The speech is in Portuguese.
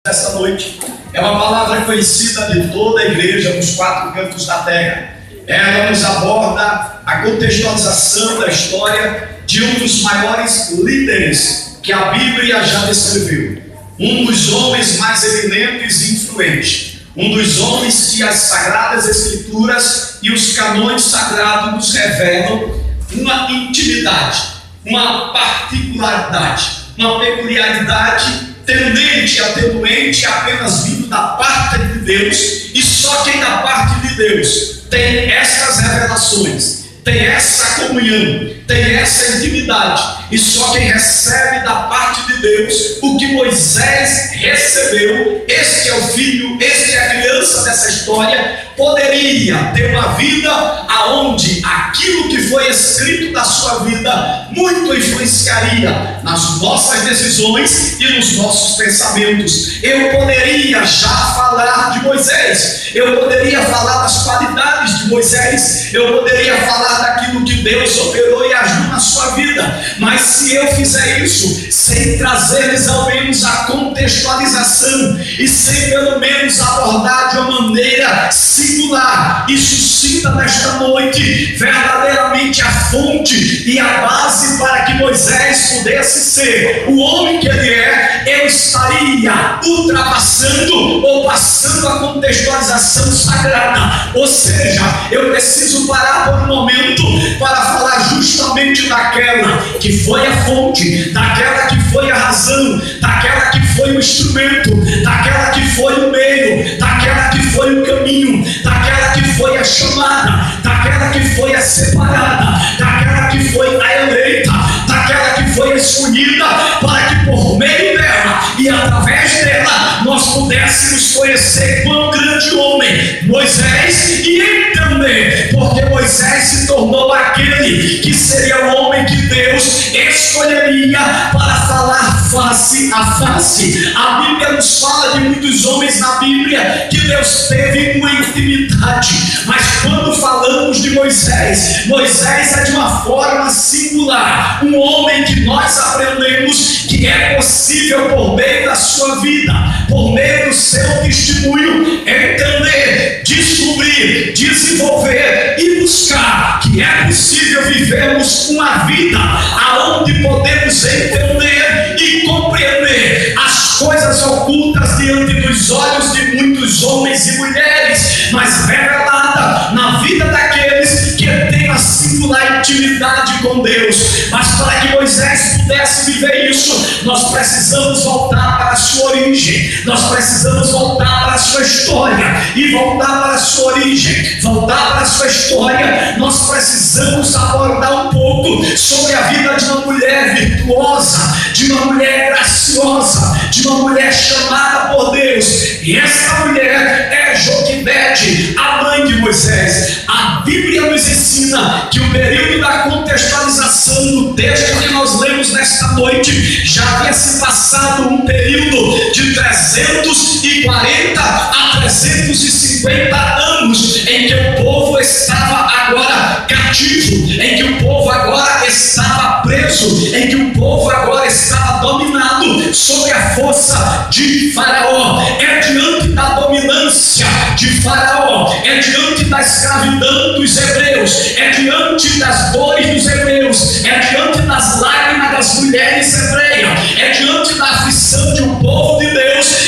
Esta noite é uma palavra conhecida de toda a igreja nos quatro cantos da terra. Ela nos aborda a contextualização da história de um dos maiores líderes que a Bíblia já descreveu, um dos homens mais eminentes e influentes, um dos homens que as Sagradas Escrituras e os canônicos sagrados nos revelam uma intimidade, uma particularidade, uma peculiaridade tendente a ter doente apenas vindo da parte de Deus, e só quem da parte de Deus tem essas revelações, tem essa comunhão, tem essa intimidade, e só quem recebe da parte de Deus o que Moisés recebeu, este é o filho, este é a criança dessa história, poderia ter uma vida aonde aquilo que foi escrito da sua vida muito influenciaria nas nossas decisões e nos nossos pensamentos. Eu poderia já falar de Moisés, eu poderia falar das qualidades de Moisés, eu poderia falar daquilo que Deus operou e agiu na sua vida, mas se eu fizer isso sem trazer-lhes ao menos a contextualização e sem pelo menos abordar de uma maneira singular e sucinta nesta noite verdadeiramente a fonte e a base para que Moisés pudesse ser o homem que ele é, eu estaria ultrapassando ou passando a contextualização sagrada. Ou seja, eu preciso parar por um momento para falar justamente daquela que foi a fonte, daquela que foi a razão, daquela que foi o instrumento, daquela que foi o meio, daquela que foi o caminho, daquela que foi a chamada, daquela que foi a separada, daquela que foi a eleita, daquela que foi a escolhida, para que por meio dela e através dela nós pudéssemos conhecer quão grande homem Moisés e entender porque Moisés se tornou aquele que seria o homem que Deus escolheria para falar face a face. A Bíblia nos fala de muitos homens na Bíblia que Deus teve uma intimidade, mas quando falamos de Moisés, Moisés é de uma forma singular, um homem que nós aprendemos que é possível por meio da sua vida, por meio do seu testemunho, entender, descobrir, desenvolver e buscar que é possível vivermos uma vida aonde podemos entender e compreender as coisas ocultas diante dos olhos de muitos homens e mulheres, mas revelada na vida daqueles que têm a singular intimidade com Deus. Mas para que Moisés pudesse viver isso, nós precisamos voltar para a sua origem, nós precisamos voltar para a sua história, e voltar para a sua origem, voltar para a sua história, nós precisamos abordar um pouco sobre a vida de uma mulher virtuosa, de uma mulher graciosa, de uma mulher chamada por Deus, e essa mulher é Joquebede, a mãe de Moisés. A Bíblia nos ensina que o período da contextualização no texto que nós lemos nesta noite já havia se passado um período de 340 a 350 anos em que o povo estava agora cativo, em que o povo agora estava preso, em que o povo agora estava dominado sob a força de Faraó. É diante da dominância de Faraó, é diante da escravidão dos hebreus, é diante das dores dos hebreus, é diante das lágrimas das mulheres hebreias, é diante da aflição de um povo de